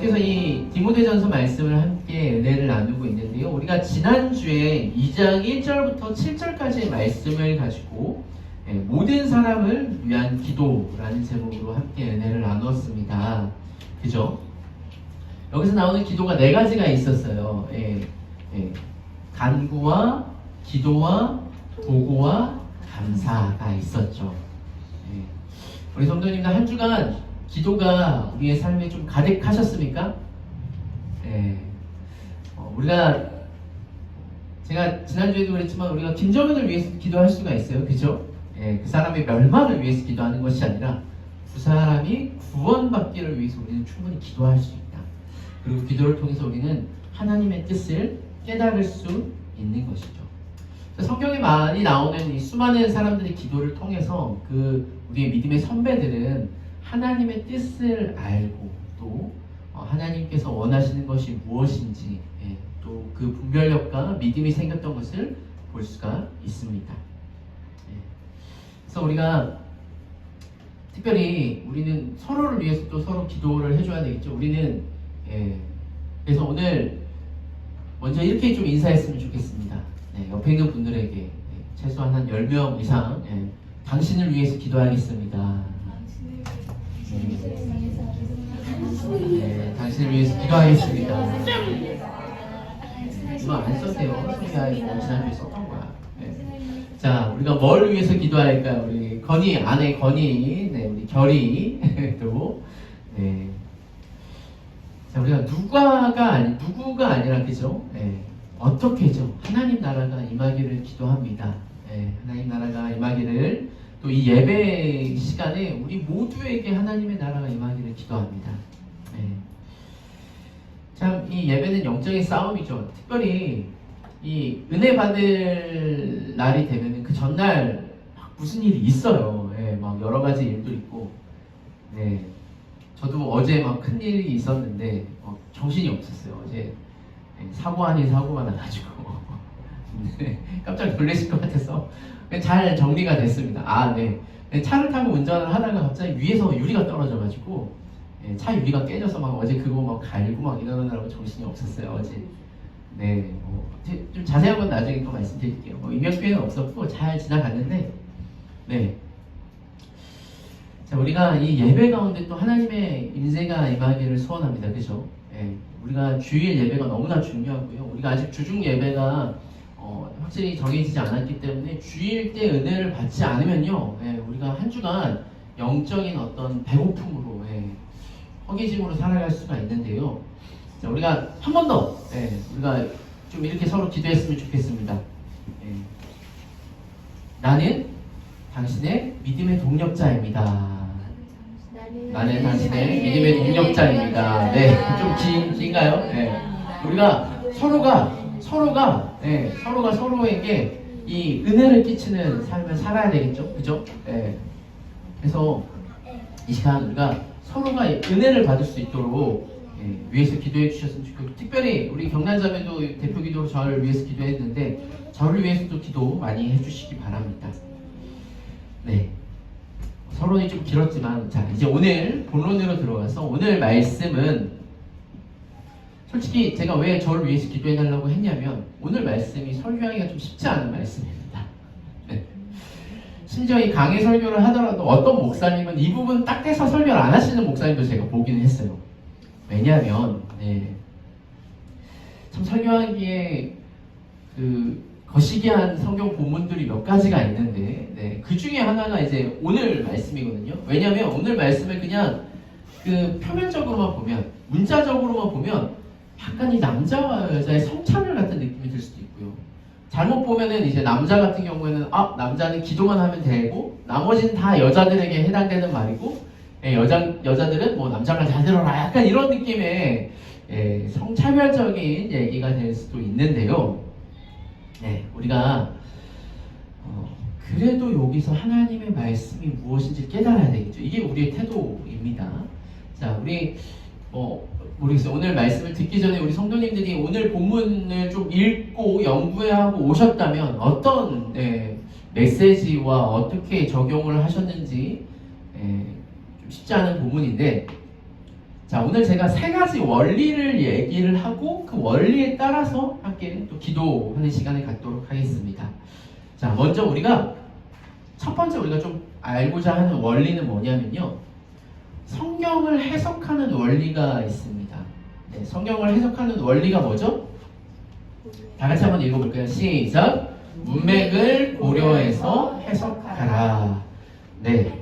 계속해서 이 디모데전서 말씀을 함께 은혜를 나누고 있는데요. 우리가 지난주에 2장 1절부터 7절까지의 말씀을 가지고 모든 사람을 위한 기도라는 제목으로 함께 은혜를 나누었습니다. 그죠? 여기서 나오는 기도가 4가지가 있었어요. 간구와 기도와 도구와 감사가 있었죠. 우리 성도님들 한 주간 기도가 우리의 삶에 좀 가득하셨습니까? 제가 지난주에도 그랬지만 우리가 김정은을 위해서 기도할 수가 있어요. 그죠? 그 사람의 멸망을 위해서 기도하는 것이 아니라 그 사람이 구원받기를 위해서 우리는 충분히 기도할 수 있다. 그리고 기도를 통해서 우리는 하나님의 뜻을 깨달을 수 있는 것이죠. 성경에 많이 나오는 이 수많은 사람들의 기도를 통해서 우리의 믿음의 선배들은 하나님의 뜻을 알고 또 하나님께서 원하시는 것이 무엇인지 또 그 분별력과 믿음이 생겼던 것을 볼 수가 있습니다. 그래서 우리가 특별히 우리는 서로를 위해서 또 서로 기도를 해줘야 되겠죠. 우리는 그래서 오늘 먼저 이렇게 좀 인사했으면 좋겠습니다. 옆에 있는 분들에게 최소한 한 10명 이상 당신을 위해서 기도하겠습니다. 당신을 위해서 기도하겠습니다. 이거 안 썼대요. 소리가 지난주에 썼던 거야. 자, 우리가 뭘 위해서 기도할까요? 우리 건희, 아내 건희, 우리 결이 또 자, 우리가 누구가 아니라 그죠? 어떻게죠? 하나님 나라가 임하기를 기도합니다. 하나님 나라가 임하기를 또 이 예배 시간에 우리 모두에게 하나님의 나라가 임하기를 기도합니다. 참 이 예배는 영적인 싸움이죠. 특별히 이 은혜 받을 날이 되면은 그 전날 막 무슨 일이 있어요. 막 여러 가지 일도 있고. 저도 어제 막 큰 일이 있었는데 정신이 없었어요. 어제 사고 아닌 사고가 나가지고 깜짝 놀라실 것 같아서 잘 정리가 됐습니다. 차를 타고 운전을 하다가 갑자기 위에서 유리가 떨어져가지고 차 유리가 깨져서 막 어제 그거 막 갈고 막 이러느라고 정신이 없었어요. 어제. 좀 자세한 건 나중에 또 말씀드릴게요. 인명피해는 없었고 잘 지나갔는데 자, 우리가 이 예배 가운데 또 하나님의 임재가 임하기를 소원합니다. 그죠? 우리가 주일 예배가 너무나 중요하고요. 우리가 아직 주중 예배가 확실히 정해지지 않았기 때문에 주일 때 은혜를 받지 않으면요, 우리가 한 주간 영적인 어떤 배고픔으로 허기짐으로 살아갈 수가 있는데요. 자, 우리가 한 번 더 우리가 좀 이렇게 서로 기도했으면 좋겠습니다. 나는 당신의 믿음의 동력자입니다. 나는 당신의 믿음의 동력자입니다. 좀 긴가요? 우리가 서로가 서로에게 이 은혜를 끼치는 삶을 살아야 되겠죠, 그죠? 그래서 이 시간 우리가 서로가 은혜를 받을 수 있도록 위해서 기도해 주셨으면 좋겠고, 특별히 우리 경난자매도 대표 기도로 저를 위해서 기도했는데 저를 위해서도 기도 많이 해주시기 바랍니다. 서론이 좀 길었지만, 자, 이제 오늘 본론으로 들어가서 오늘 말씀은 솔직히 제가 왜 저를 위해서 기도해달라고 했냐면 오늘 말씀이 설교하기가 좀 쉽지 않은 말씀입니다. 심지어 이 강의 설교를 하더라도 어떤 목사님은 이 부분 딱 떼서 설교를 안 하시는 목사님도 제가 보기는 했어요. 왜냐하면 참 설교하기에 거시기한 성경 본문들이 몇 가지가 있는데 그 중에 하나가 이제 오늘 말씀이거든요. 왜냐하면 오늘 말씀을 그냥 표면적으로만 보면, 문자적으로만 보면 약간 이 남자와 여자의 성차별 같은 느낌이 들 수도 있고요. 잘못 보면은 이제 남자 같은 경우에는 남자는 기도만 하면 되고 나머지는 다 여자들에게 해당되는 말이고 여자들은 뭐 남자가 잘 들어라, 약간 이런 느낌의 성차별적인 얘기가 될 수도 있는데요. 우리가 그래도 여기서 하나님의 말씀이 무엇인지 깨달아야 되겠죠. 이게 우리의 태도입니다. 자, 우리 모르겠어요. 오늘 말씀을 듣기 전에 우리 성도님들이 오늘 본문을 좀 읽고 연구하고 오셨다면 어떤 메시지와 어떻게 적용을 하셨는지 좀 쉽지 않은 본문인데, 자, 오늘 제가 세 가지 원리를 얘기를 하고 그 원리에 따라서 함께 또 기도하는 시간을 갖도록 하겠습니다. 자, 먼저 우리가 첫 번째 우리가 좀 알고자 하는 원리는 뭐냐면요. 성경을 해석하는 원리가 있습니다. 네, 성경을 해석하는 원리가 뭐죠? 다 같이 한번 읽어볼까요? 시작! 문맥을 고려해서 해석하라. 네.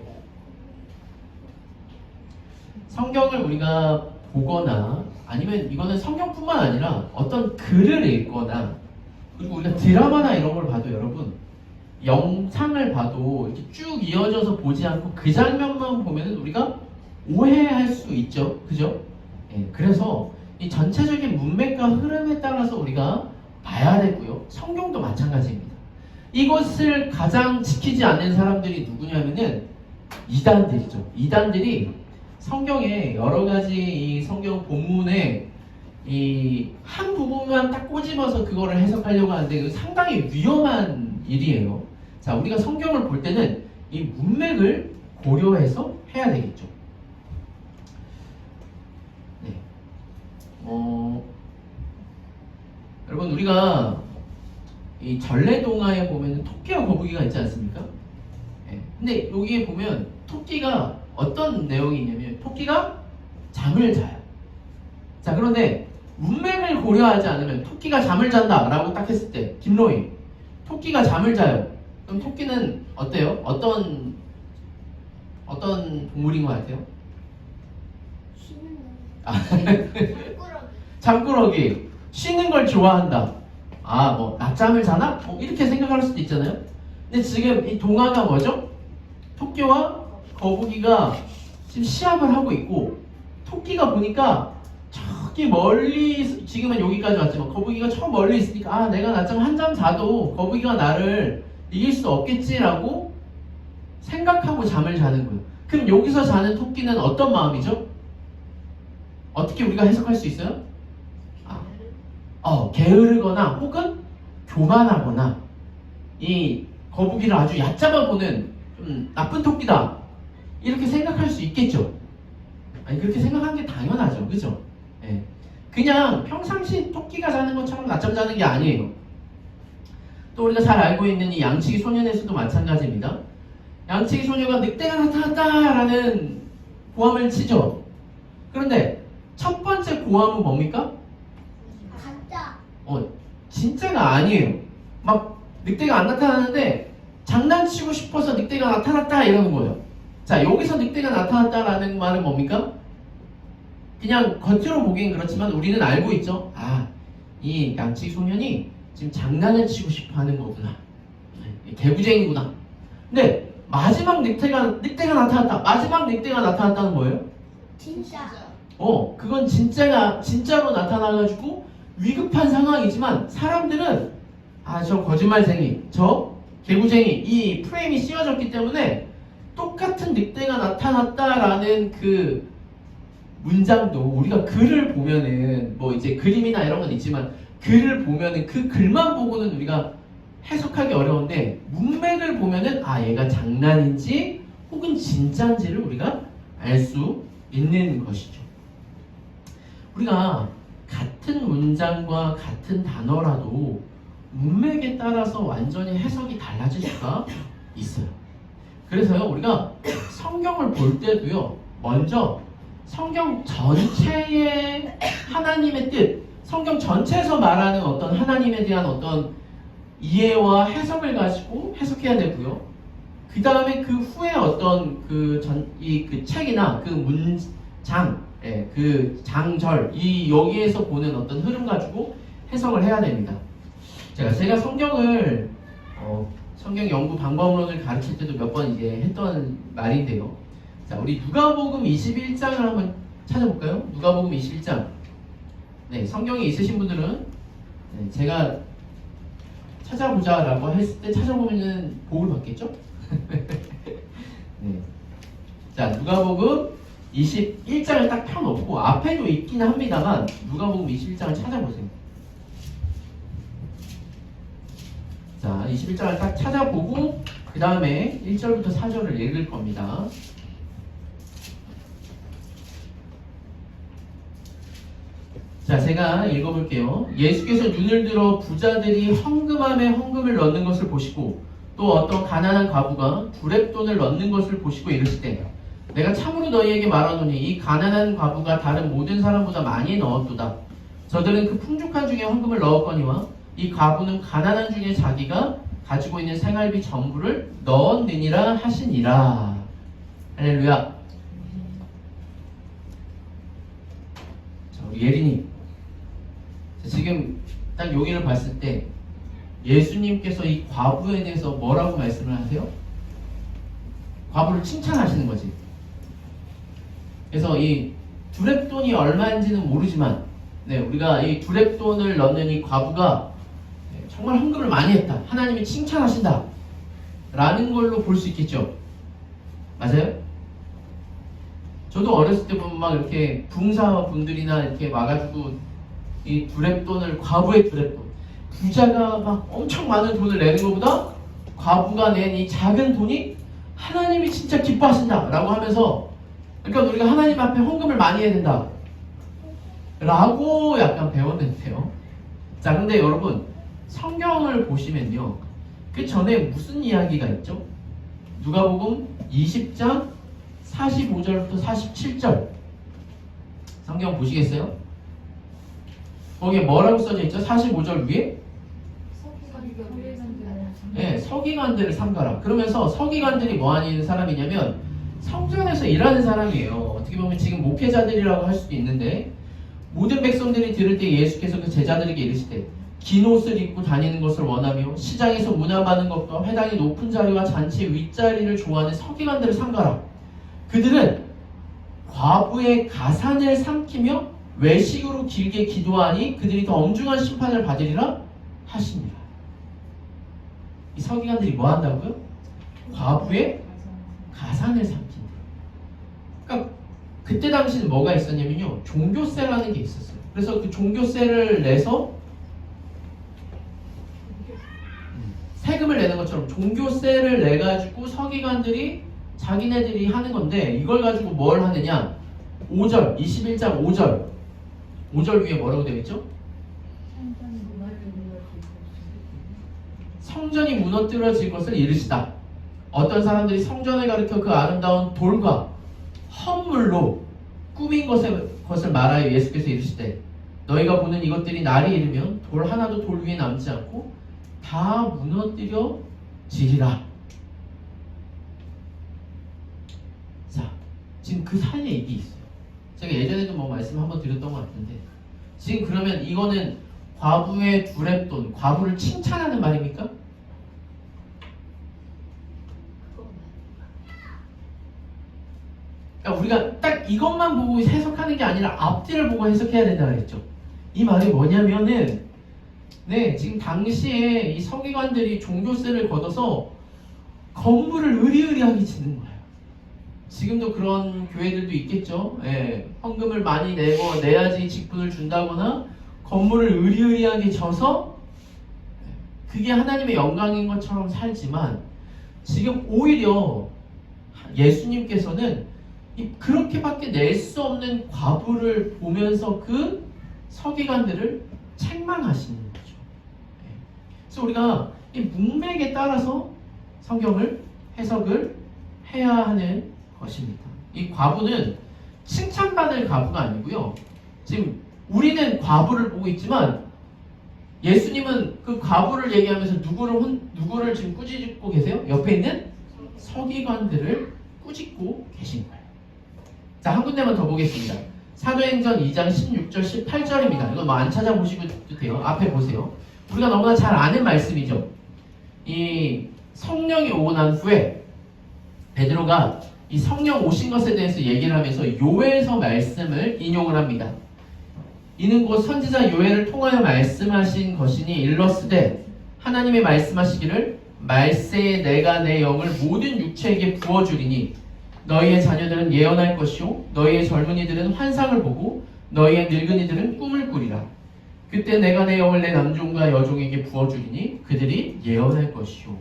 성경을 우리가 보거나 아니면 이거는 성경뿐만 아니라 어떤 글을 읽거나 그리고 우리가 드라마나 이런 걸 봐도 여러분 영상을 봐도 이렇게 쭉 이어져서 보지 않고 그 장면만 보면 우리가 오해할 수 있죠. 그죠? 예, 그래서 이 전체적인 문맥과 흐름에 따라서 우리가 봐야 되고요. 성경도 마찬가지입니다. 이것을 가장 지키지 않는 사람들이 누구냐면은 이단들이죠. 이단들이 성경에 여러 가지 이 성경 본문에 이 한 부분만 딱 꼬집어서 그거를 해석하려고 하는데 그 상당히 위험한 일이에요. 자, 우리가 성경을 볼 때는 이 문맥을 고려해서 해야 되겠죠. 네. 여러분 우리가 이 전래동화에 보면 토끼와 거북이가 있지 않습니까? 네. 근데 여기에 보면 토끼가 어떤 내용이 있냐면 토끼가 잠을 자요. 자, 그런데 문맥을 고려하지 않으면 토끼가 잠을 잔다 라고 딱 했을 때 김로희 토끼가 잠을 자요. 그럼 토끼는 어때요? 어떤 동물인 것 같아요? 잠꾸러기. 쉬는 걸 좋아한다. 아, 뭐 낮잠을 자나? 이렇게 생각할 수도 있잖아요. 근데 지금 이 동화가 뭐죠? 토끼와 거북이가 지금 시합을 하고 있고 토끼가 보니까 저기 멀리 지금은 여기까지 왔지만 거북이가 저 멀리 있으니까 아, 내가 낮잠 한 잠 자도 거북이가 나를 이길 수 없겠지라고 생각하고 잠을 자는 거예요. 그럼 여기서 자는 토끼는 어떤 마음이죠? 어떻게 우리가 해석할 수 있어요? 게으르거나 혹은 교만하거나 이 거북이를 아주 얕잡아 보는 좀 나쁜 토끼다 이렇게 생각할 수 있겠죠. 아니 그렇게 생각하는 게 당연하죠. 그죠? 예. 그냥 평상시 토끼가 자는 것처럼 낮잠 자는 게 아니에요. 또 우리가 잘 알고 있는 이 양치기 소년에서도 마찬가지입니다. 양치기 소녀가 늑대가 나타났다라는 고함을 치죠. 그런데 첫 번째 고함은 뭡니까? 가짜. 진짜가 아니에요. 막 늑대가 안 나타나는데 장난치고 싶어서 늑대가 나타났다 이러는 거예요. 자, 여기서 늑대가 나타났다라는 말은 뭡니까? 그냥 겉으로 보기엔 그렇지만 우리는 알고 있죠. 아, 이 양치기 소년이 지금 장난을 치고 싶어 하는 거구나. 개구쟁이구나. 근데 마지막 늑대가 나타났다. 마지막 늑대가 나타났다는 뭐예요? 진짜. 그건 진짜로 나타나가지고 위급한 상황이지만 사람들은 저 거짓말쟁이, 저 개구쟁이 이 프레임이 씌워졌기 때문에 똑같은 늑대가 나타났다라는 그 문장도 우리가 글을 보면은 뭐 이제 그림이나 이런 건 있지만 글을 보면은 그 글만 보고는 우리가 해석하기 어려운데 문맥을 보면은 얘가 장난인지 혹은 진짜인지를 우리가 알 수 있는 것이죠. 우리가 같은 문장과 같은 단어라도 문맥에 따라서 완전히 해석이 달라질 수가 있어요. 그래서요 우리가 성경을 볼 때도요 먼저 성경 전체의 하나님의 뜻, 성경 전체에서 말하는 어떤 하나님에 대한 어떤 이해와 해석을 가지고 해석해야 되고요. 그 다음에 그 후에 어떤 그 책이나 그 문장, 그 장절, 여기에서 보는 어떤 흐름 가지고 해석을 해야 됩니다. 제가 성경을 성경 연구 방법론을 가르칠 때도 몇 번 이제 했던 말인데요. 자, 우리 누가복음 21장을 한번 찾아볼까요? 누가복음 21장. 네, 성경이 있으신 분들은 제가 찾아보자라고 했을 때 찾아보면은 복을 받겠죠? 네. 자, 누가복음 21장을 딱 펴놓고 앞에도 있긴 합니다만 누가복음 21장을 찾아보세요. 자, 21장을 딱 찾아보고 그 다음에 1절부터 4절을 읽을 겁니다. 자, 제가 읽어볼게요. 예수께서 눈을 들어 부자들이 헌금함에 헌금을 넣는 것을 보시고 또 어떤 가난한 과부가 두렙돈을 넣는 것을 보시고 이르시되 내가 참으로 너희에게 말하노니 이 가난한 과부가 다른 모든 사람보다 많이 넣었도다. 저들은 그 풍족한 중에 헌금을 넣었거니와 이 과부는 가난한 중에 자기가 가지고 있는 생활비 전부를 넣었느니라 하시니라. 할렐루야. 자, 우리 예린이. 자, 지금 딱 여기를 봤을 때 예수님께서 이 과부에 대해서 뭐라고 말씀을 하세요? 과부를 칭찬하시는 거지. 그래서 이 두렙돈이 얼마인지는 모르지만 우리가 이 두렙돈을 넣는 이 과부가 정말 헌금을 많이 했다. 하나님이 칭찬하신다. 라는 걸로 볼 수 있겠죠. 맞아요? 저도 어렸을 때 보면 막 이렇게 붕사분들이나 이렇게 와가지고 이 두렙돈을, 과부의 두렙돈, 부자가 막 엄청 많은 돈을 내는 것보다 과부가 낸 이 작은 돈이 하나님이 진짜 기뻐하신다 라고 하면서, 그러니까 우리가 하나님 앞에 헌금을 많이 해야 된다 라고 약간 배웠는데요. 자, 근데 여러분 성경을 보시면요, 그 전에 무슨 이야기가 있죠? 누가복음 20장 45절부터 47절 성경 보시겠어요? 거기에 뭐라고 써져 있죠? 45절 위에 서기관들을 삼가라. 그러면서 서기관들이 뭐 하는 사람이냐면 성전에서 일하는 사람이에요. 어떻게 보면 지금 목회자들이라고 할 수도 있는데, 모든 백성들이 들을 때 예수께서 그 제자들에게 이르시되 긴 옷을 입고 다니는 것을 원하며 시장에서 문안받는 것과 회당의 높은 자리와 잔치의 윗자리를 좋아하는 서기관들을 삼가라. 그들은 과부의 가산을 삼키며 외식으로 길게 기도하니 그들이 더 엄중한 심판을 받으리라 하시니라. 이 서기관들이 뭐 한다고요? 과부의 가산을 삼킨다. 그러니까 그때 당시는 뭐가 있었냐면요, 종교세라는 게 있었어요. 그래서 그 종교세를 내서 세금을 내는 것처럼 종교세를 내가지고 서기관들이 자기네들이 하는 건데, 이걸 가지고 뭘 하느냐, 5절 21장 5절 위에 뭐라고 되어 있죠? 성전이 무너뜨려질 것을 이르시다. 어떤 사람들이 성전을 가리켜 그 아름다운 돌과 헌물로 꾸민 것을 말하여 예수께서 이르시되 너희가 보는 이것들이 날이 이르면 돌 하나도 돌 위에 남지 않고 다 무너뜨려지리라. 자, 지금 그 사이에 이게 있어요. 제가 예전에도 뭐 말씀 한번 드렸던 것 같은데, 지금 그러면 이거는 과부의 두렙돈, 과부를 칭찬하는 말입니까? 그러니까 우리가 딱 이것만 보고 해석하는 게 아니라 앞뒤를 보고 해석해야 된다고 했죠. 이 말이 뭐냐면은, 지금 당시에 이 서기관들이 종교세를 걷어서 건물을 의리의리하게 짓는 거예요. 지금도 그런 교회들도 있겠죠. 헌금을 많이 내야지 직분을 준다거나 건물을 의리의리하게 져서 그게 하나님의 영광인 것처럼 살지만, 지금 오히려 예수님께서는 그렇게밖에 낼 수 없는 과부를 보면서 그 서기관들을 책망하시는 거죠. 그래서 우리가 이 문맥에 따라서 성경을 해석을 해야 하는 것입니다. 이 과부는 칭찬받을 과부가 아니고요, 지금 우리는 과부를 보고 있지만 예수님은 그 과부를 얘기하면서 누구를 지금 꾸짖고 계세요? 옆에 있는 서기관들을 꾸짖고 계신 거예요. 자, 한 군데만 더 보겠습니다. 사도행전 2장 16절 18절입니다. 이거 뭐 안 찾아보시고 돼요. 앞에 보세요. 우리가 너무나 잘 아는 말씀이죠. 이 성령이 오고 난 후에 베드로가 이 성령 오신 것에 대해서 얘기를 하면서 요엘서 말씀을 인용을 합니다. 이는 곧 선지자 요엘을 통하여 말씀하신 것이니 일러스되 하나님의 말씀하시기를 말세에 내가 내 영을 모든 육체에게 부어주리니 너희의 자녀들은 예언할 것이요 너희의 젊은이들은 환상을 보고 너희의 늙은이들은 꿈을 꾸리라. 그때 내가 내 영을 내 남종과 여종에게 부어주리니 그들이 예언할 것이요.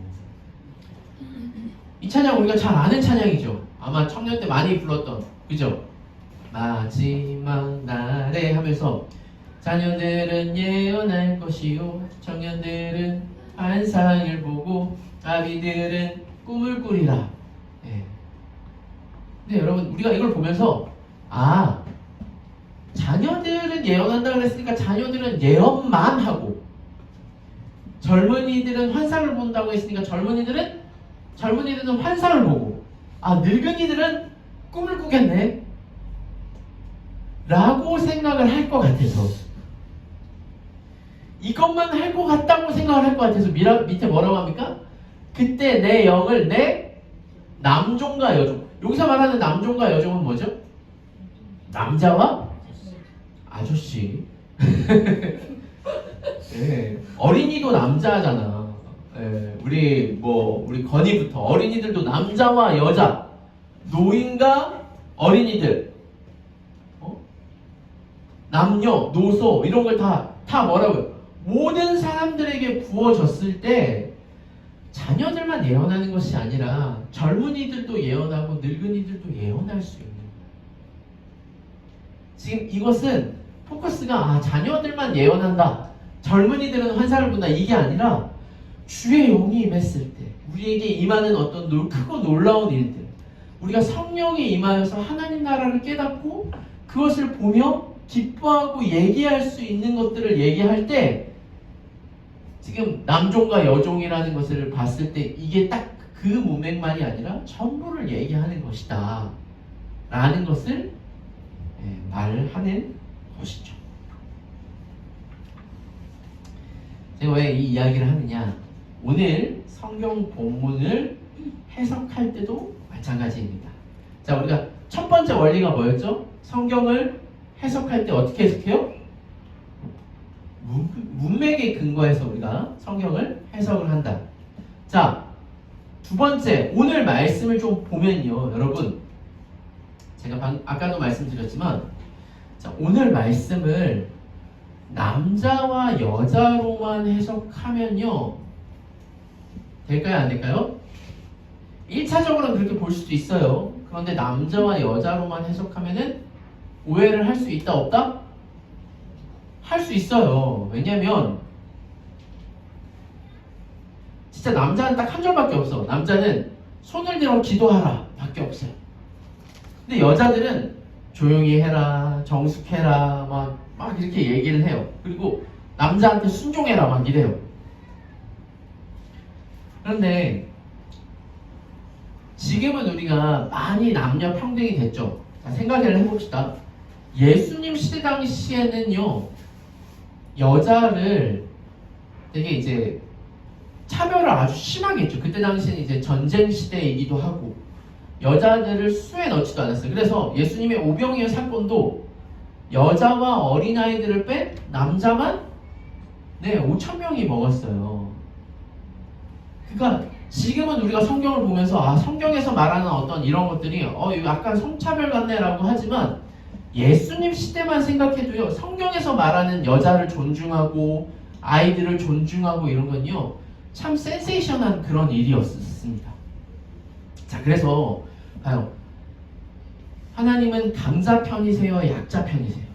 이 찬양 우리가 잘 아는 찬양이죠. 아마 청년 때 많이 불렀던, 그죠? 마지막 날에 하면서, 자녀들은 예언할 것이요 청년들은 환상을 보고 아비들은 꿈을 꾸리라. 예. 근데 여러분 우리가 이걸 보면서 자녀들은 예언한다 그랬으니까 자녀들은 예언만 하고 젊은이들은 환상을 본다고 했으니까 젊은이들은 환상을 보고 늙은이들은 꿈을 꾸겠네 라고 생각을 할 것 같아서 이것만 할 것 같다고 생각을 할 것 같아서 밑에 뭐라고 합니까? 그때 내 영을 내 남종과 여종, 여기서 말하는 남종과 여종은 뭐죠? 남자와 아저씨. 네. 어린이도 남자잖아. 네. 우리 건이부터 어린이들도 남자와 여자, 노인과 어린이들, 남녀, 노소 이런 걸 다 뭐라고요? 모든 사람들에게 부어졌을 때 자녀들만 예언하는 것이 아니라 젊은이들도 예언하고 늙은이들도 예언할 수 있는 거예요. 지금 이것은 포커스가 자녀들만 예언한다, 젊은이들은 환상을 본다 이게 아니라 주의 영이 임했을 때 우리에게 임하는 어떤 크고 놀라운 일들, 우리가 성령이 임하여서 하나님 나라를 깨닫고 그것을 보며 기뻐하고 얘기할 수 있는 것들을 얘기할 때 지금 남종과 여종이라는 것을 봤을 때 이게 딱 그 문맥만이 아니라 전부를 얘기하는 것이다 라는 것을 말하는 것이죠. 제가 왜 이 이야기를 하느냐, 오늘 성경 본문을 해석할 때도 마찬가지입니다. 자, 우리가 첫 번째 원리가 뭐였죠? 성경을 해석할 때 어떻게 해석해요? 문맥에 근거해서 우리가 성경을 해석을 한다. 자, 두 번째, 오늘 말씀을 좀 보면요, 여러분, 제가 아까도 말씀드렸지만, 자, 오늘 말씀을 남자와 여자로만 해석하면요, 될까요, 안 될까요? 1차적으로는 그렇게 볼 수도 있어요. 그런데 남자와 여자로만 해석하면은 오해를 할 수 있다, 없다? 할 수 있어요. 왜냐면 진짜 남자는 딱 한 절밖에 없어. 남자는 손을 들어 기도하라 밖에 없어요. 근데 여자들은 조용히 해라, 정숙해라 막 이렇게 얘기를 해요. 그리고 남자한테 순종해라 막 이래요. 그런데 지금은 우리가 많이 남녀 평등이 됐죠. 자, 생각을 해봅시다. 예수님 시대 당시에는요, 여자를 되게 이제 차별을 아주 심하게 했죠. 그때 당시에는 이제 전쟁 시대이기도 하고 여자들을 수에 넣지도 않았어요. 그래서 예수님의 오병이어 사건도 여자와 어린아이들을 뺀 남자만 5,000명이 먹었어요. 그러니까 지금은 우리가 성경을 보면서 성경에서 말하는 어떤 이런 것들이 이거 약간 성차별 같네라고 하지만 예수님 시대만 생각해도요, 성경에서 말하는 여자를 존중하고 아이들을 존중하고 이런 건요, 참 센세이션한 그런 일이었습니다. 자, 그래서 봐요. 하나님은 강자 편이세요, 약자 편이세요?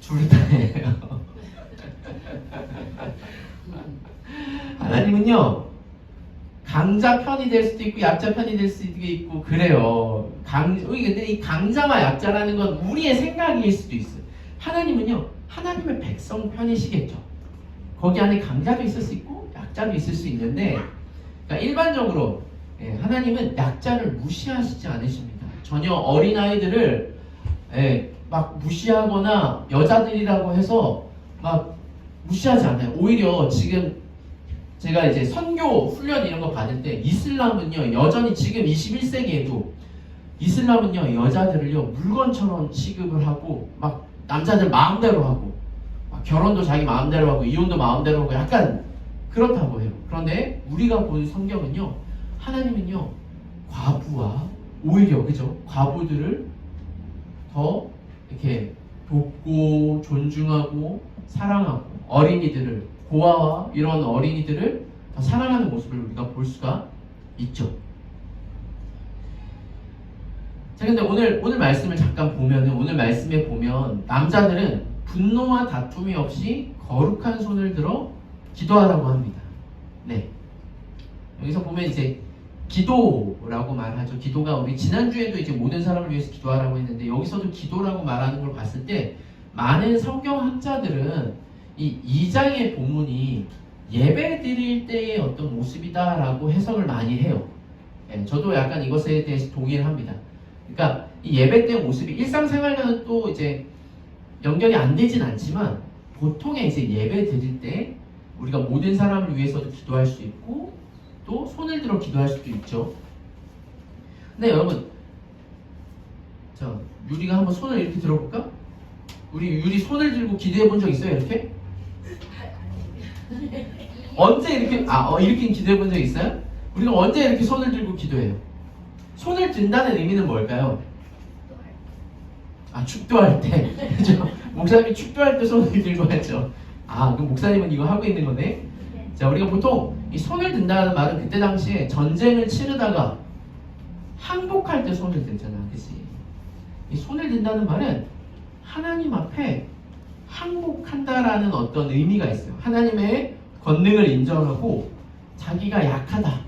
둘 다예요. 하나님은요, 강자 편이 될 수도 있고 약자 편이 될 수도 있고 그래요. 근데 이 강자와 약자라는 건 우리의 생각일 수도 있어요. 하나님은요, 하나님의 백성 편이시겠죠. 거기 안에 강자도 있을 수 있고 약자도 있을 수 있는데, 그러니까 일반적으로 하나님은 약자를 무시하시지 않으십니다. 전혀 어린아이들을 막 무시하거나 여자들이라고 해서 막 무시하지 않아요. 오히려 지금 제가 이제 선교 훈련 이런 거 받을 때 이슬람은요, 여전히 지금 21세기에도 이슬람은요, 여자들을요 물건처럼 취급을 하고 막 남자들 마음대로 하고 막 결혼도 자기 마음대로 하고 이혼도 마음대로 하고 약간 그렇다고 해요. 그런데 우리가 본 성경은요, 하나님은요 과부와 오히려 그죠, 과부들을 더 이렇게 돕고 존중하고 사랑하고 어린이들을, 고아와 이런 어린이들을 더 사랑하는 모습을 우리가 볼 수가 있죠. 자, 근데 오늘 말씀을 잠깐 보면은, 오늘 말씀에 보면 남자들은 분노와 다툼이 없이 거룩한 손을 들어 기도하라고 합니다. 네. 여기서 보면 이제 기도라고 말하죠. 기도가 우리 지난주에도 이제 모든 사람을 위해서 기도하라고 했는데, 여기서도 기도라고 말하는 걸 봤을 때 많은 성경학자들은 이 2장의 본문이 예배 드릴 때의 어떤 모습이다라고 해석을 많이 해요. 예, 저도 약간 이것에 대해서 동의를 합니다. 그러니까 이 예배 때의 모습이 일상생활과는 또 이제 연결이 안 되진 않지만, 보통의 이제 예배 드릴 때 우리가 모든 사람을 위해서도 기도할 수 있고 또 손을 들어 기도할 수도 있죠. 근데 여러분, 자, 유리가 한번 손을 이렇게 들어볼까? 우리 유리 손을 들고 기도해 본 적 있어요? 이렇게? 언제 이렇게 이렇게 기도해 본 적 있어요? 우리가 언제 이렇게 손을 들고 기도해요? 손을 든다는 의미는 뭘까요? 축도할 때. 그죠? 목사님이 축도할 때 손을 들고 하죠. 그럼 목사님은 이거 하고 있는 거네? 자, 우리가 보통 이 손을 든다는 말은 그때 당시에 전쟁을 치르다가 항복할 때 손을 들잖아. 그치? 이 손을 든다는 말은 하나님 앞에 항복한다라는 어떤 의미가 있어요. 하나님의 권능을 인정하고 자기가 약하다,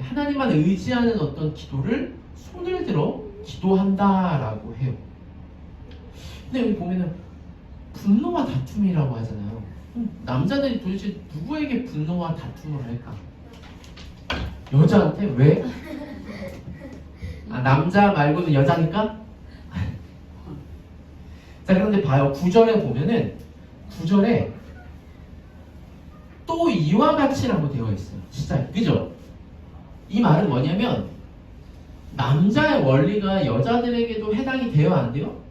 하나님만 의지하는 어떤 기도를 손을 들어 기도한다라고 해요. 근데 여기 보면은 분노와 다툼이라고 하잖아요. 남자들이 도대체 누구에게 분노와 다툼을 할까? 여자한테? 왜? 남자 말고는 여자니까? 자, 그런데 봐요. 9절에 보면은 9절에 또 이와 같이라고 되어 있어요. 진짜, 그죠? 이 말은 뭐냐면 남자의 원리가 여자들에게도 해당이 돼요, 안 돼요?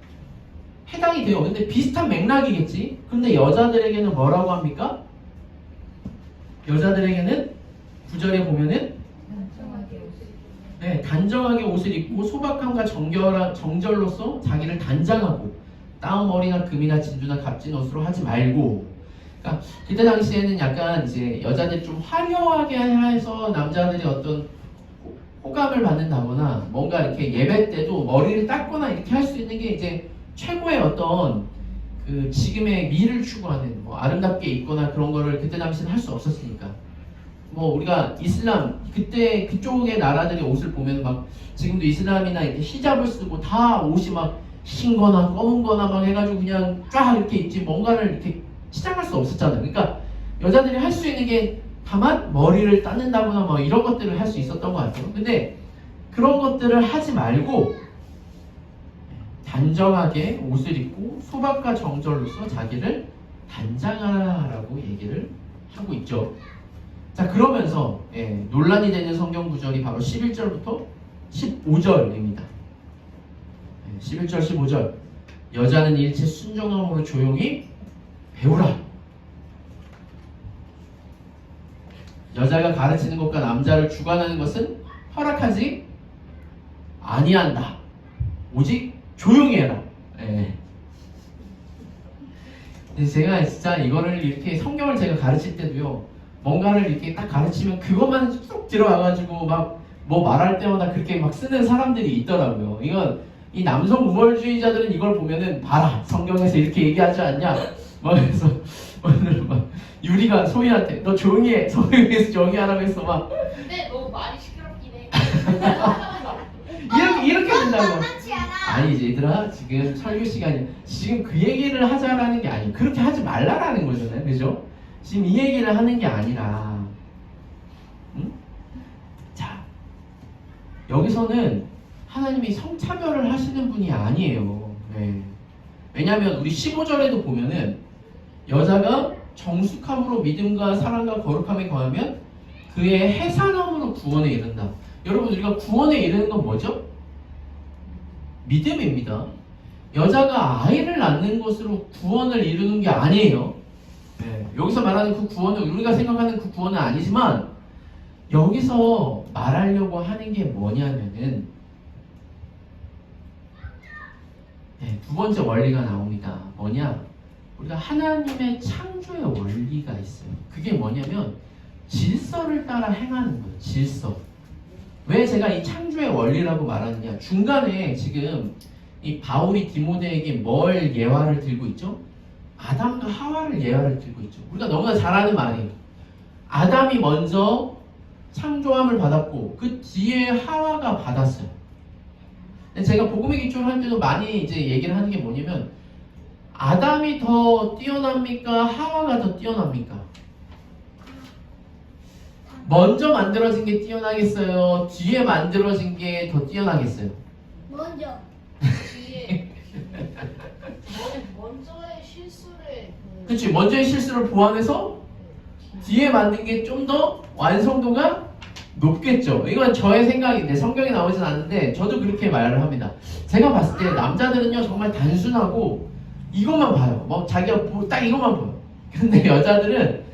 해당이 돼요. 근데 비슷한 맥락이겠지? 근데 여자들에게는 뭐라고 합니까? 여자들에게는 9절에 보면은 단정하게 옷을 입고 소박함과 정절로서 자기를 단장하고 땀머리나 금이나 진주나 값진 옷으로 하지 말고. 그러니까 그때 당시에는 약간 이제 여자들이 좀 화려하게 해서 남자들이 어떤 호감을 받는다거나, 뭔가 이렇게 예배 때도 머리를 닦거나 이렇게 할 수 있는 게 이제 최고의 어떤 그 지금의 미를 추구하는, 뭐 아름답게 입거나 그런 거를 그때 당시에는 할 수 없었으니까. 뭐 우리가 이슬람 그때 그쪽의 나라들의 옷을 보면 막 지금도 이슬람이나 이렇게 히잡을 쓰고 다 옷이 막 흰거나 검은거나 막 해가지고 그냥 쫙 이렇게 입지, 뭔가를 이렇게 시작할 수 없었잖아요. 그러니까 여자들이 할 수 있는 게 다만 머리를 닦는다거나 뭐 이런 것들을 할 수 있었던 것 같아요. 근데 그런 것들을 하지 말고 단정하게 옷을 입고 소박과 정절로서 자기를 단장하라고 얘기를 하고 있죠. 자, 그러면서 논란이 되는 성경 구절이 바로 11절부터 15절입니다. 11절, 15절. 여자는 일체 순종함으로 조용히 배우라. 여자가 가르치는 것과 남자를 주관하는 것은 허락하지 아니한다. 오직 조용히 해라. 제가 진짜 이거를 이렇게 성경을 제가 가르칠 때도요, 뭔가를 이렇게 딱 가르치면 그것만 쏙 들어와가지고 막 뭐 말할 때마다 그렇게 막 쓰는 사람들이 있더라고요. 이건 이 남성 우월주의자들은 이걸 보면은 봐라, 성경에서 이렇게 얘기하지 않냐. 막 그래서 오늘 막 유리가 소희한테 너 조용히 해, 성경에서 조용히 하라고 했어 막. 근데 너무 말이 시끄럽긴 해. 이렇게 된다고. 만만치 않아. 아니지 얘들아, 지금 설교 시간이, 지금 그 얘기를 하자라는 게 아니에요. 그렇게 하지 말라라는 거잖아요, 그죠? 지금 이 얘기를 하는 게 아니라, 자, 여기서는 하나님이 성차별을 하시는 분이 아니에요. 왜냐하면 우리 15절에도 보면은 여자가 정숙함으로 믿음과 사랑과 거룩함에 거하면 그의 해산함으로 구원에 이른다. 여러분, 우리가 구원에 이르는 건 뭐죠? 믿음입니다. 여자가 아이를 낳는 것으로 구원을 이루는 게 아니에요. 여기서 말하는 그 구원은 우리가 생각하는 그 구원은 아니지만, 여기서 말하려고 하는 게 뭐냐면은 두 번째 원리가 나옵니다. 뭐냐? 우리가 하나님의 창조의 원리가 있어요. 그게 뭐냐면 질서를 따라 행하는 거예요. 질서. 왜 제가 이 창조의 원리라고 말하느냐? 중간에 지금 이 바울이 디모데에게 뭘 예화를 들고 있죠? 아담과 하와를 예화를 들고 있죠. 우리가 너무나 잘 아는 말이에요. 아담이 먼저 창조함을 받았고 그 뒤에 하와가 받았어요. 근데 제가 복음의 기초를 할 때도 많이 이제 얘기를 하는 게 뭐냐면 아담이 더 뛰어납니까? 하와가 더 뛰어납니까? 먼저 만들어진 게 뛰어나겠어요? 뒤에 만들어진 게 더 뛰어나겠어요? 먼저. 뒤에 먼저의 실수를 그치, 먼저의 실수를 보완해서 뒤에 만든 게 좀 더 완성도가 높겠죠. 이건 저의 생각인데 성경에 나오진 않는데 저도 그렇게 말을 합니다. 제가 봤을 때 남자들은요 정말 단순하고 이것만 봐요. 뭐 자기가 딱 이것만 봐요. 근데 여자들은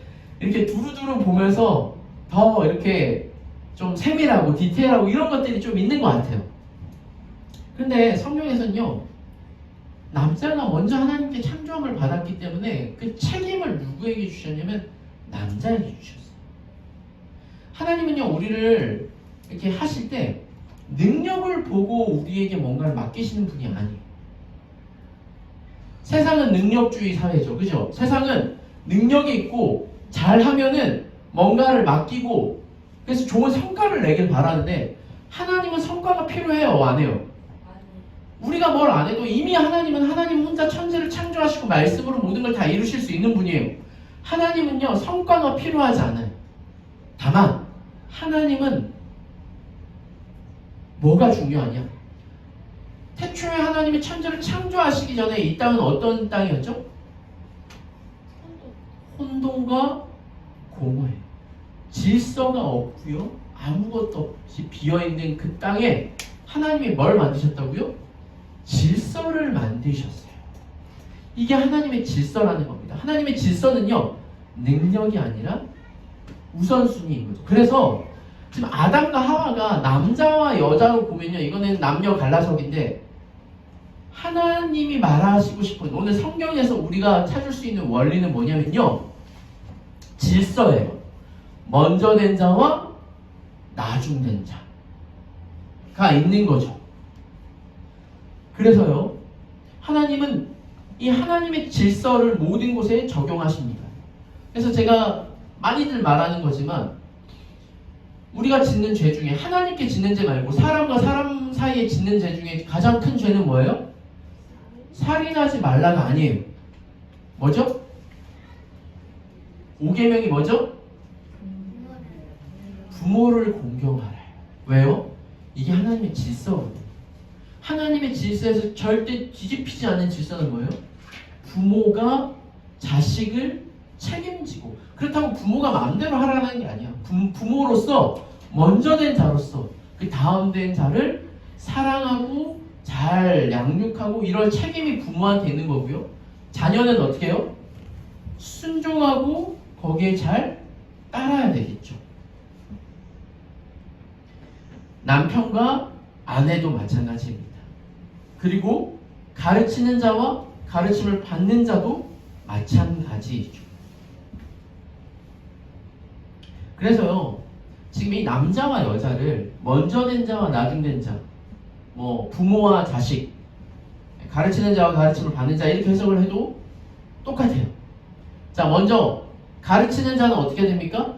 이렇게 두루두루 보면서 더 이렇게 좀 세밀하고 디테일하고 이런 것들이 좀 있는 것 같아요. 근데 성경에서는요 남자가 먼저 하나님께 창조함을 받았기 때문에 그 책임을 누구에게 주셨냐면 남자에게 주셨어요. 하나님은요 우리를 이렇게 하실 때 능력을 보고 우리에게 뭔가를 맡기시는 분이 아니에요. 세상은 능력주의 사회죠. 그죠? 세상은 능력이 있고 잘하면은 뭔가를 맡기고 그래서 좋은 성과를 내길 바라는데 하나님은 성과가 필요해요? 안 해요? 우리가 뭘 안 해도 이미 하나님은 하나님 혼자 천지를 창조하시고 말씀으로 모든 걸 다 이루실 수 있는 분이에요. 하나님은요 성과가 필요하지 않아요. 다만 하나님은 뭐가 중요하냐? 태초에 하나님이 천지를 창조하시기 전에 이 땅은 어떤 땅이었죠? 혼돈과 공허해. 질서가 없고요. 아무것도 없이 비어있는 그 땅에 하나님이 뭘 만드셨다고요? 질서를 만드셨어요. 이게 하나님의 질서라는 겁니다. 하나님의 질서는요. 능력이 아니라 우선순위인 거죠. 그래서 지금 아담과 하와가 남자와 여자로 보면요. 이거는 남녀 갈라석인데 하나님이 말하시고 싶은 오늘 성경에서 우리가 찾을 수 있는 원리는 뭐냐면요. 질서예요. 먼저 된 자와 나중된 자가 있는 거죠. 그래서요. 하나님은 이 하나님의 질서를 모든 곳에 적용하십니다. 그래서 제가 많이들 말하는 거지만 우리가 짓는 죄 중에 하나님께 짓는 죄 말고 사람과 사람 사이에 짓는 죄 중에 가장 큰 죄는 뭐예요? 살인하지 말라가 아니에요. 뭐죠? 5계명이 뭐죠? 부모를 공경하라. 왜요? 이게 하나님의 질서거든요. 하나님의 질서에서 절대 뒤집히지 않는 질서는 뭐예요? 부모가 자식을 책임지고 그렇다고 부모가 마음대로 하라는 게 아니야. 부모로서 먼저 된 자로서 그 다음 된 자를 사랑하고 잘 양육하고 이런 책임이 부모한테 있는 거고요. 자녀는 어떻게 해요? 순종하고 거기에 잘 따라야 되겠죠. 남편과 아내도 마찬가지입니다. 그리고 가르치는 자와 가르침을 받는 자도 마찬가지이죠. 그래서요, 지금 이 남자와 여자를 먼저 된 자와 나중된 자, 뭐 부모와 자식, 가르치는 자와 가르침을 받는 자 이렇게 해석을 해도 똑같아요. 자, 먼저 가르치는 자는 어떻게 됩니까?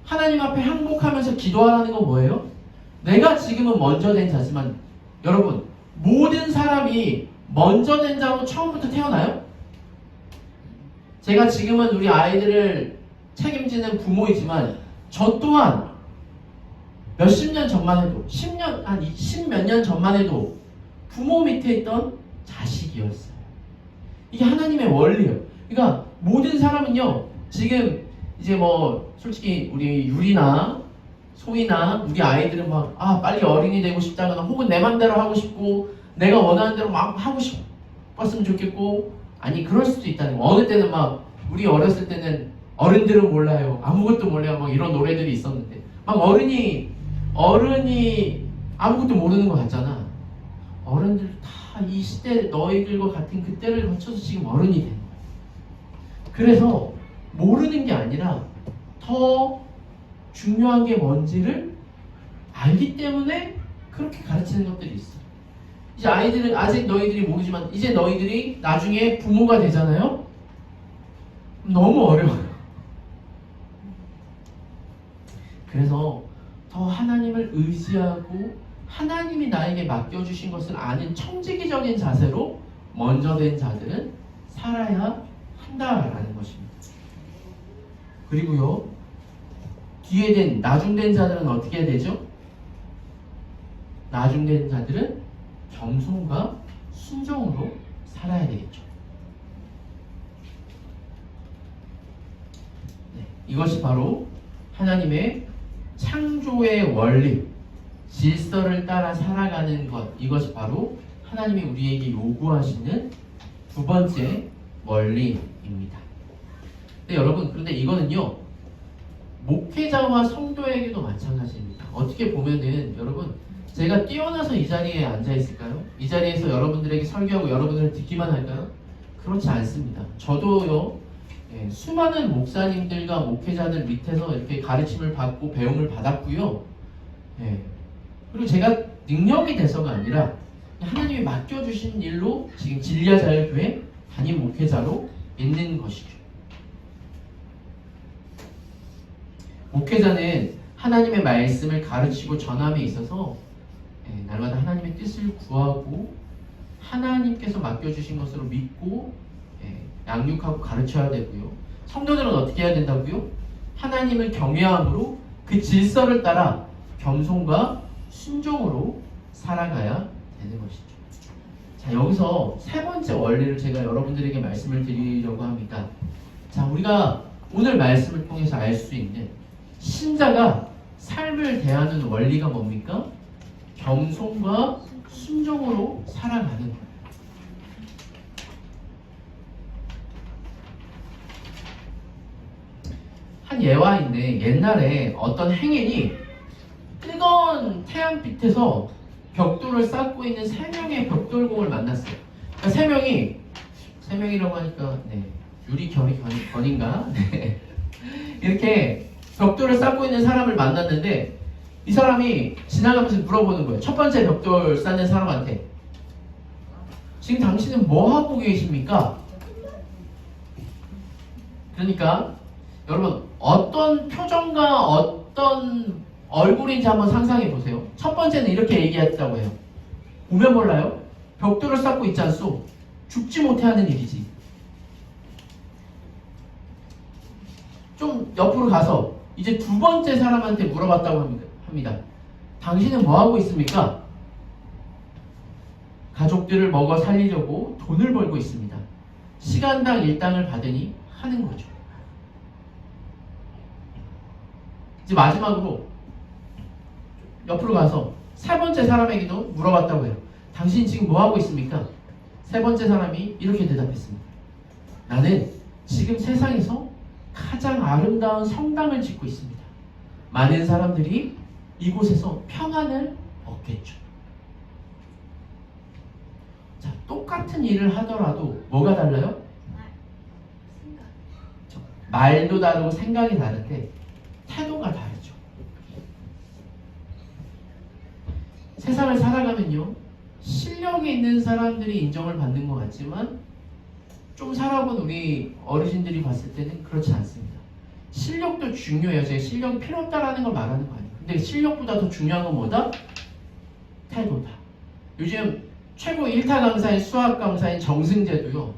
하나님 앞에 항복하면서 기도하라는 건 뭐예요? 내가 지금은 먼저 된 자지만 여러분 모든 사람이 먼저 된 자로 처음부터 태어나요? 제가 지금은 우리 아이들을 책임지는 부모이지만 저 또한 몇십 년 전만 해도 10년, 한 10몇 년 전만 해도 부모 밑에 있던 자식이었어요. 이게 하나님의 원리예요. 그러니까 모든 사람은요 지금 이제 뭐 솔직히 우리 유리나 소희나 우리 아이들은 막 빨리 어린이 되고 싶다거나 혹은 내 맘대로 하고 싶고 내가 원하는 대로 막 하고 싶었으면 좋겠고 아니 그럴 수도 있다는 거. 어느 때는 막 우리 어렸을 때는 어른들은 몰라요. 아무것도 몰라요. 막 이런 노래들이 있었는데 막 어른이 아무것도 모르는 것 같잖아. 어른들 다 이 시대 너희들과 같은 그때를 거쳐서 지금 어른이 된 거예요. 그래서 모르는 게 아니라 더 중요한 게 뭔지를 알기 때문에 그렇게 가르치는 것들이 있어. 이제 아이들은 아직 너희들이 모르지만 이제 너희들이 나중에 부모가 되잖아요. 너무 어려워요. 그래서 더 하나님을 의지하고 하나님이 나에게 맡겨주신 것을 아는 청지기적인 자세로 먼저 된 자들은 살아야 한다라는 것입니다. 그리고요, 뒤에 된 나중된 자들은 어떻게 되죠? 나중된 자들은 겸손과 순종으로 살아야 되겠죠. 네, 이것이 바로 하나님의 창조의 원리, 질서를 따라 살아가는 것, 이것이 바로 하나님이 우리에게 요구하시는 두 번째 원리입니다. 근데 여러분, 그런데 이거는요, 목회자와 성도에게도 마찬가지입니다. 어떻게 보면은 여러분, 제가 뛰어나서 이 자리에 앉아 있을까요? 이 자리에서 여러분들에게 설교하고 여러분들을 듣기만 할까요? 그렇지 않습니다. 저도요, 수많은 목사님들과 목회자들 밑에서 이렇게 가르침을 받고 배움을 받았고요. 그리고 제가 능력이 돼서가 아니라 하나님이 맡겨주신 일로 지금 진리아자율교회 담임 목회자로 있는 것이죠. 목회자는 하나님의 말씀을 가르치고 전함에 있어서 날마다 하나님의 뜻을 구하고 하나님께서 맡겨주신 것으로 믿고 양육하고 가르쳐야 되고요. 성도들은 어떻게 해야 된다고요? 하나님을 경외함으로 그 질서를 따라 겸손과 순종으로 살아가야 되는 것이죠. 자, 여기서 세 번째 원리를 제가 여러분들에게 말씀을 드리려고 합니다. 자, 우리가 오늘 말씀을 통해서 알 수 있는 신자가 삶을 대하는 원리가 뭡니까? 겸손과 순종으로 살아가는 거예요. 한 예화인데 옛날에 어떤 행인이 뜨거운 태양빛에서 벽돌을 쌓고 있는 세 명의 벽돌공을 만났어요. 그러니까 세 명이라고 하니까 유리견인가? 네. 이렇게 벽돌을 쌓고 있는 사람을 만났는데 이 사람이 지나가면서 물어보는 거예요. 첫 번째 벽돌 쌓는 사람한테, 지금 당신은 뭐 하고 계십니까? 그러니까 여러분, 어떤 표정과 어떤 얼굴인지 한번 상상해 보세요. 첫 번째는 이렇게 얘기했다고 해요. 보면 몰라요? 벽돌을 쌓고 있지 않소? 죽지 못해 하는 일이지. 좀 옆으로 가서 이제 두 번째 사람한테 물어봤다고 합니다. 당신은 뭐 하고 있습니까? 가족들을 먹어 살리려고 돈을 벌고 있습니다. 시간당 일당을 받으니 하는 거죠. 이제 마지막으로 옆으로 가서 세 번째 사람에게도 물어봤다고 해요. 당신 지금 뭐 하고 있습니까? 세 번째 사람이 이렇게 대답했습니다. 나는 지금 세상에서 가장 아름다운 성당을 짓고 있습니다. 많은 사람들이 이곳에서 평안을 얻겠죠. 자, 똑같은 일을 하더라도 뭐가 달라요? 말도 다르고 생각이 다른데 태도가 다르죠. 세상을 살아가면요, 실력이 있는 사람들이 인정을 받는 것 같지만 좀 살아본 우리 어르신들이 봤을 때는 그렇지 않습니다. 실력도 중요해요. 제가 실력이 필요 없다라는 걸 말하는 거 아니에요. 근데 실력보다 더 중요한 건 뭐다? 태도다. 요즘 최고 1타 강사인 수학 강사인 정승재도요,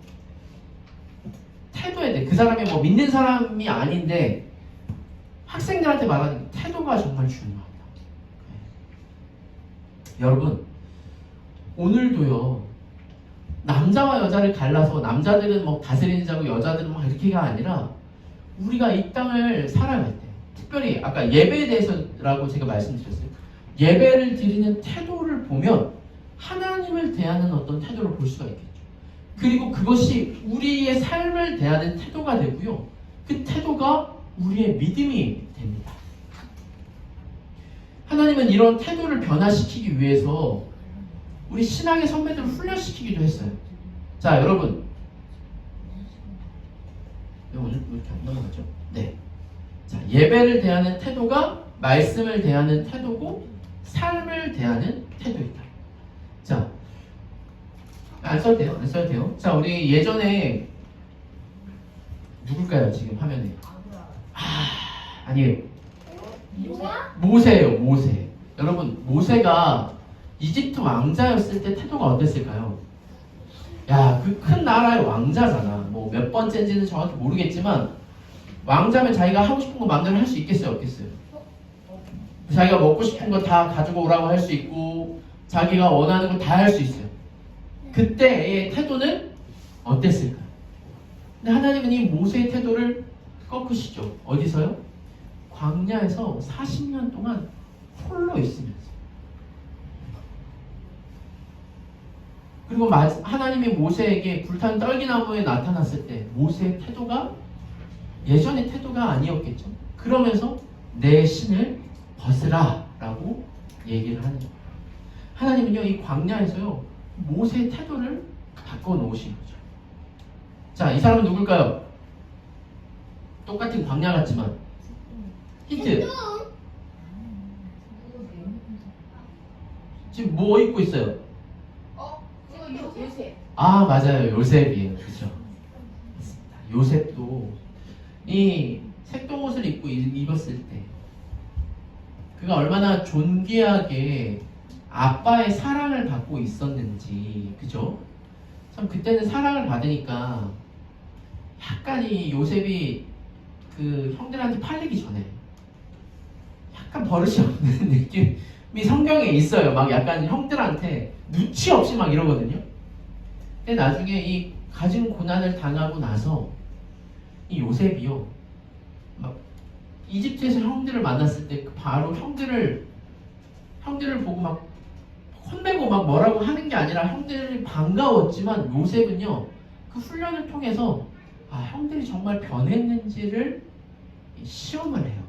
태도에 대해, 그 사람이 뭐 믿는 사람이 아닌데 학생들한테 말하는 태도가 정말 중요합니다. 여러분, 오늘도요, 남자와 여자를 갈라서 남자들은 뭐 다스리는 자고 여자들은 막 이렇게가 아니라 우리가 이 땅을 살아갈 때, 특별히 아까 예배에 대해서라고 제가 말씀드렸어요. 예배를 드리는 태도를 보면 하나님을 대하는 어떤 태도를 볼 수가 있겠죠. 그리고 그것이 우리의 삶을 대하는 태도가 되고요, 그 태도가 우리의 믿음이 됩니다. 하나님은 이런 태도를 변화시키기 위해서 우리 신앙의 선배들을 훈련시키기도 했어요. 자, 여러분, 오늘 왜 이렇게 안 넘어가죠? 네. 자, 예배를 대하는 태도가 말씀을 대하는 태도고, 삶을 대하는 태도이다. 자, 안 써도 돼요. 안 써도 돼요. 자, 우리 예전에 누굴까요? 지금 화면에. 아니에요. 뭐야? 모세예요. 모세. 여러분, 모세가 이집트 왕자였을 때 태도가 어땠을까요? 야, 그 큰 나라의 왕자잖아. 뭐 몇 번째인지는 정확히 모르겠지만 왕자면 자기가 하고 싶은 거 마음대로 할 수 있겠어요? 없겠어요? 자기가 먹고 싶은 거 다 가지고 오라고 할 수 있고 자기가 원하는 거 다 할 수 있어요. 그때의 태도는 어땠을까요? 근데 하나님은 이 모세의 태도를 꺾으시죠. 어디서요? 광야에서 40년 동안 홀로 있으면서. 그리고 하나님이 모세에게 불탄 떨기나무에 나타났을 때 모세의 태도가 예전의 태도가 아니었겠죠. 그러면서 내 신을 벗으라 라고 얘기를 하는 거예요. 하나님은요, 이 광야에서요 모세의 태도를 바꿔놓으신 거죠. 자, 이 사람은 누굴까요? 똑같은 광야 같지만 힌트. 지금 뭐 입고 있어요? 그거 요새. 아, 맞아요. 요셉이에요. 그죠? 맞습니다. 요셉도 이 색동옷을 입고 입었을 때 그가 얼마나 존귀하게 아빠의 사랑을 받고 있었는지, 그죠? 참 그때는 사랑을 받으니까 약간 이 요셉이 그 형들한테 팔리기 전에 약간 버릇이 없는 느낌이 성경에 있어요. 막 약간 형들한테 눈치 없이 막 이러거든요. 근데 나중에 이 가진 고난을 당하고 나서 이 요셉이요, 막 이집트에서 형들을 만났을 때 바로 형들을 보고 막 혼내고 막 뭐라고 하는 게 아니라 형들이 반가웠지만 요셉은요 그 훈련을 통해서 형들이 정말 변했는지를 시험을 해요.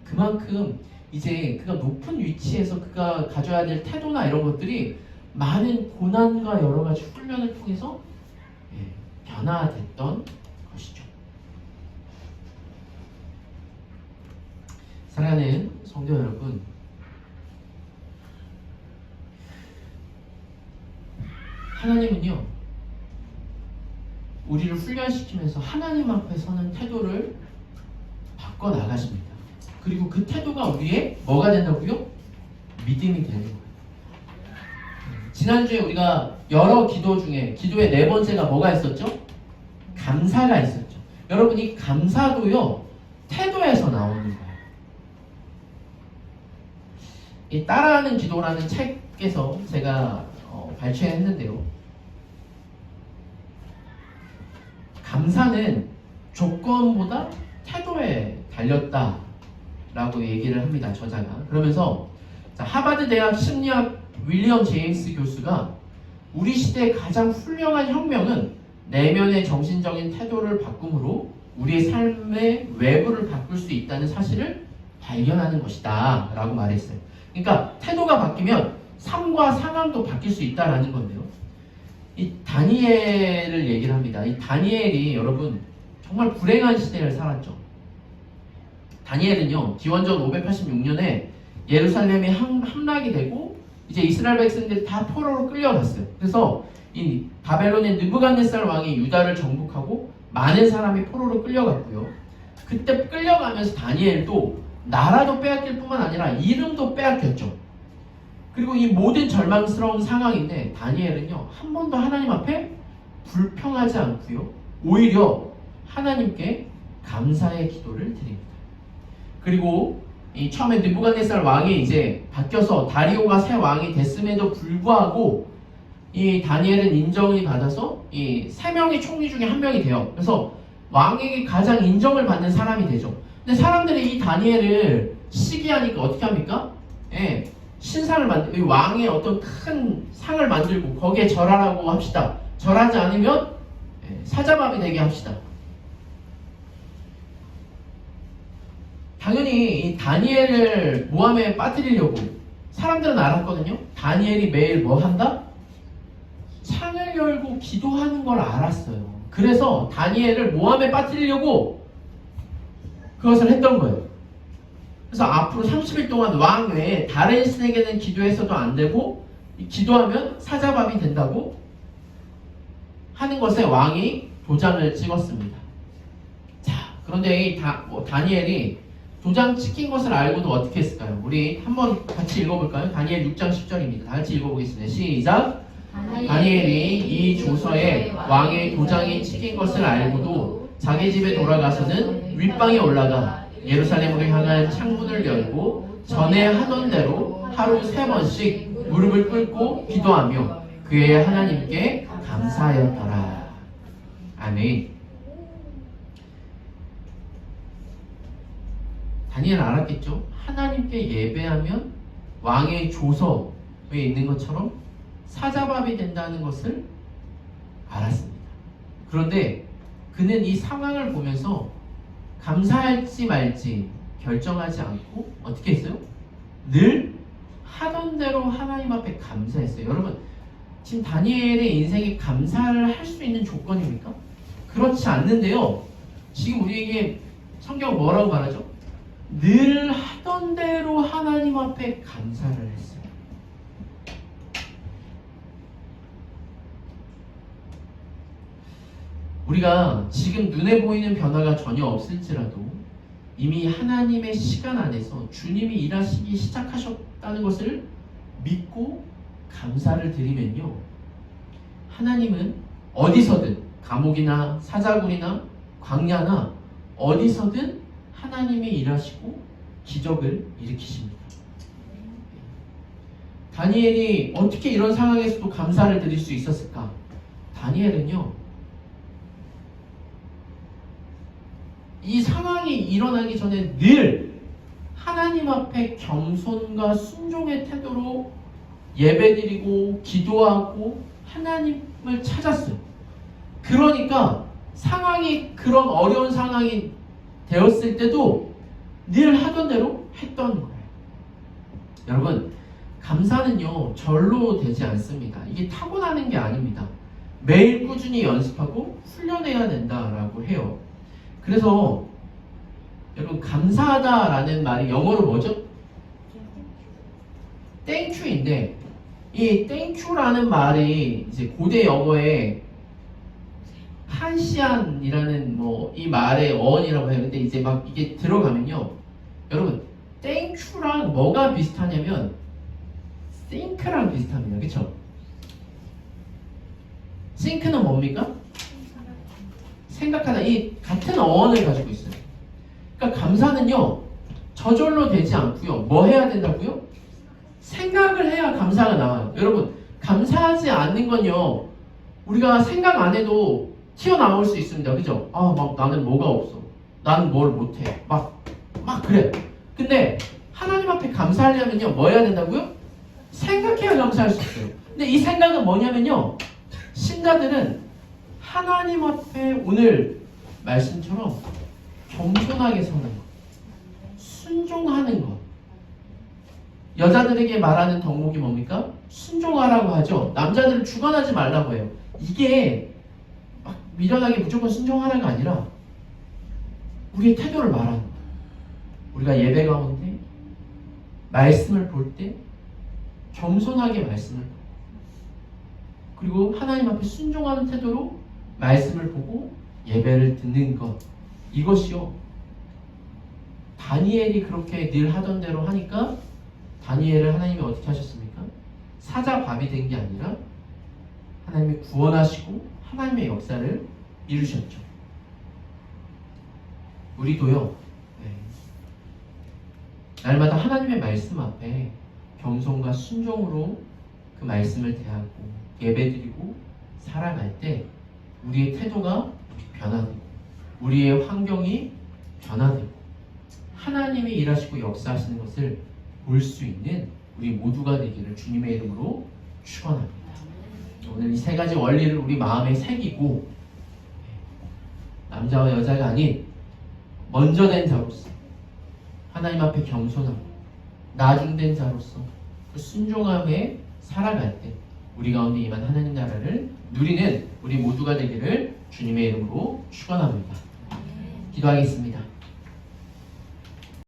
그만큼 이제 그가 높은 위치에서 그가 가져야 될 태도나 이런 것들이 많은 고난과 여러 가지 훈련을 통해서 변화됐던 것이죠. 사랑하는 성도 여러분, 하나님은요 우리를 훈련시키면서 하나님 앞에 서는 태도를 바꿔 나가십니다. 그리고 그 태도가 우리의 뭐가 된다고요? 믿음이 되는 거예요. 지난주에 우리가 여러 기도 중에 기도의 네 번째가 뭐가 있었죠? 감사가 있었죠. 여러분, 이 감사도요 태도에서 나오는 거예요. 이 따라하는 기도라는 책에서 제가 발췌했는데요, 감사는 조건보다 태도에 달렸다라고 얘기를 합니다, 저자가. 그러면서 하버드 대학 심리학 윌리엄 제임스 교수가 우리 시대의 가장 훌륭한 혁명은 내면의 정신적인 태도를 바꿈으로 우리의 삶의 외부를 바꿀 수 있다는 사실을 발견하는 것이다 라고 말했어요. 그러니까 태도가 바뀌면 삶과 상황도 바뀔 수 있다라는 건데요, 이 다니엘을 얘기를 합니다. 이 다니엘이 여러분 정말 불행한 시대를 살았죠. 다니엘은요 기원전 586년에 예루살렘이 함락이 되고 이제 이스라엘 백성들이 다 포로로 끌려갔어요. 그래서 이 바벨론의 느부갓네살 왕이 유다를 정복하고 많은 사람이 포로로 끌려갔고요. 그때 끌려가면서 다니엘도 나라도 빼앗길 뿐만 아니라 이름도 빼앗겼죠. 그리고 이 모든 절망스러운 상황인데 다니엘은요 한 번도 하나님 앞에 불평하지 않고요 오히려 하나님께 감사의 기도를 드립니다. 그리고 이 처음에 느부갓네살 왕이 이제 바뀌어서 다리오가 새 왕이 됐음에도 불구하고 이 다니엘은 인정을 받아서 이 세 명의 총리 중에 한 명이 돼요. 그래서 왕에게 가장 인정을 받는 사람이 되죠. 근데 사람들이 이 다니엘을 시기하니까 어떻게 합니까? 신상을 만들고 왕의 어떤 큰 상을 만들고 거기에 절하라고 합시다. 절하지 않으면 사자밥이 되게 합시다. 당연히 이 다니엘을 모함에 빠뜨리려고 사람들은 알았거든요. 다니엘이 매일 뭐 한다? 창을 열고 기도하는 걸 알았어요. 그래서 다니엘을 모함에 빠뜨리려고 그것을 했던 거예요. 그래서 앞으로 30일 동안 왕 외에 다른 신에게는 기도해서도 안 되고 기도하면 사자밥이 된다고 하는 것에 왕이 도장을 찍었습니다. 자, 그런데 이 다니엘이 도장 찍힌 것을 알고도 어떻게 했을까요? 우리 한번 같이 읽어볼까요? 다니엘 6장 10절입니다. 다 같이 읽어보겠습니다. 시작! 다니엘이 이 조서에 왕의 도장이 찍힌 것을 알고도 자기 집에 돌아가서는 윗방에 올라가 예루살렘으로 향한 창문을 열고 전에 하던 대로 하루 3번씩 무릎을 꿇고 기도하며 그의 하나님께 감사하였더라. 아멘. 다니엘 알았겠죠? 하나님께 예배하면 왕의 조서에 있는 것처럼 사자밥이 된다는 것을 알았습니다. 그런데 그는 이 상황을 보면서 감사할지 말지 결정하지 않고 어떻게 했어요? 늘 하던 대로 하나님 앞에 감사했어요. 여러분, 지금 다니엘의 인생에 감사를 할 수 있는 조건입니까? 그렇지 않는데요. 지금 우리에게 성경 뭐라고 말하죠? 늘 하던 대로 하나님 앞에 감사를 했어요. 우리가 지금 눈에 보이는 변화가 전혀 없을지라도 이미 하나님의 시간 안에서 주님이 일하시기 시작하셨다는 것을 믿고 감사를 드리면요, 하나님은 어디서든 감옥이나 사자굴이나 광야나 어디서든 하나님이 일하시고 기적을 일으키십니다. 다니엘이 어떻게 이런 상황에서도 감사를 드릴 수 있었을까? 다니엘은요, 이 상황이 일어나기 전에 늘 하나님 앞에 겸손과 순종의 태도로 예배드리고 기도하고 하나님을 찾았어요. 그러니까 상황이 그런 어려운 상황이 되었을 때도 늘 하던 대로 했던 거예요. 여러분, 감사는요 절로 되지 않습니다. 이게 타고나는 게 아닙니다. 매일 꾸준히 연습하고 훈련해야 된다라고 해요. 그래서 여러분, 감사하다라는 말이 영어로 뭐죠? 땡큐인데, 이 땡큐라는 말이 이제 고대 영어에 판시안이라는 이 말의 어원이라고 해요. 근데 이제 막 이게 들어가면요, 여러분, 땡큐랑 뭐가 비슷하냐면 think랑 비슷합니다. 그쵸? think는 뭡니까? 생각하다. 이 같은 어원을 가지고 있어요. 그러니까 감사는요 저절로 되지 않고요, 뭐 해야 된다고요? 생각을 해야 감사가 나와요. 여러분, 감사하지 않는 건요 우리가 생각 안 해도 튀어나올 수 있습니다. 그죠? 막 나는 뭐가 없어, 나는 뭘 못해, 막 그래. 근데 하나님 앞에 감사하려면요 뭐 해야 된다고요? 생각해야 감사할 수 있어요. 근데 이 생각은 뭐냐면요, 신자들은 하나님 앞에 오늘 말씀처럼 겸손하게 서는 것, 순종하는 것. 여자들에게 말하는 덕목이 뭡니까? 순종하라고 하죠. 남자들은 주관하지 말라고 해요. 이게 막 미련하게 무조건 순종하라가 아니라 우리의 태도를 말하는 거예요. 우리가 예배 가운데 말씀을 볼 때 겸손하게 말씀을 보고, 그리고 하나님 앞에 순종하는 태도로 말씀을 보고 예배를 듣는 것, 이것이요 다니엘이 그렇게 늘 하던 대로 하니까 다니엘을 하나님이 어떻게 하셨습니까? 사자밥이 된 게 아니라 하나님이 구원하시고 하나님의 역사를 이루셨죠. 우리도요 날마다 하나님의 말씀 앞에 겸손과 순종으로 그 말씀을 대하고 예배드리고 살아갈 때 우리의 태도가 변화되고 우리의 환경이 변화되고 하나님이 일하시고 역사하시는 것을 볼 수 있는 우리 모두가 되기를 주님의 이름으로 축원합니다. 오늘 이 세 가지 원리를 우리 마음에 새기고 남자와 여자가 아닌 먼저 된 자로서 하나님 앞에 겸손하고 나중된 자로서 그 순종함에 살아갈 때 우리 가운데 임한 하나님 나라를 누리는 우리 모두가 되기를 주님의 이름으로 축원합니다. 기도하겠습니다.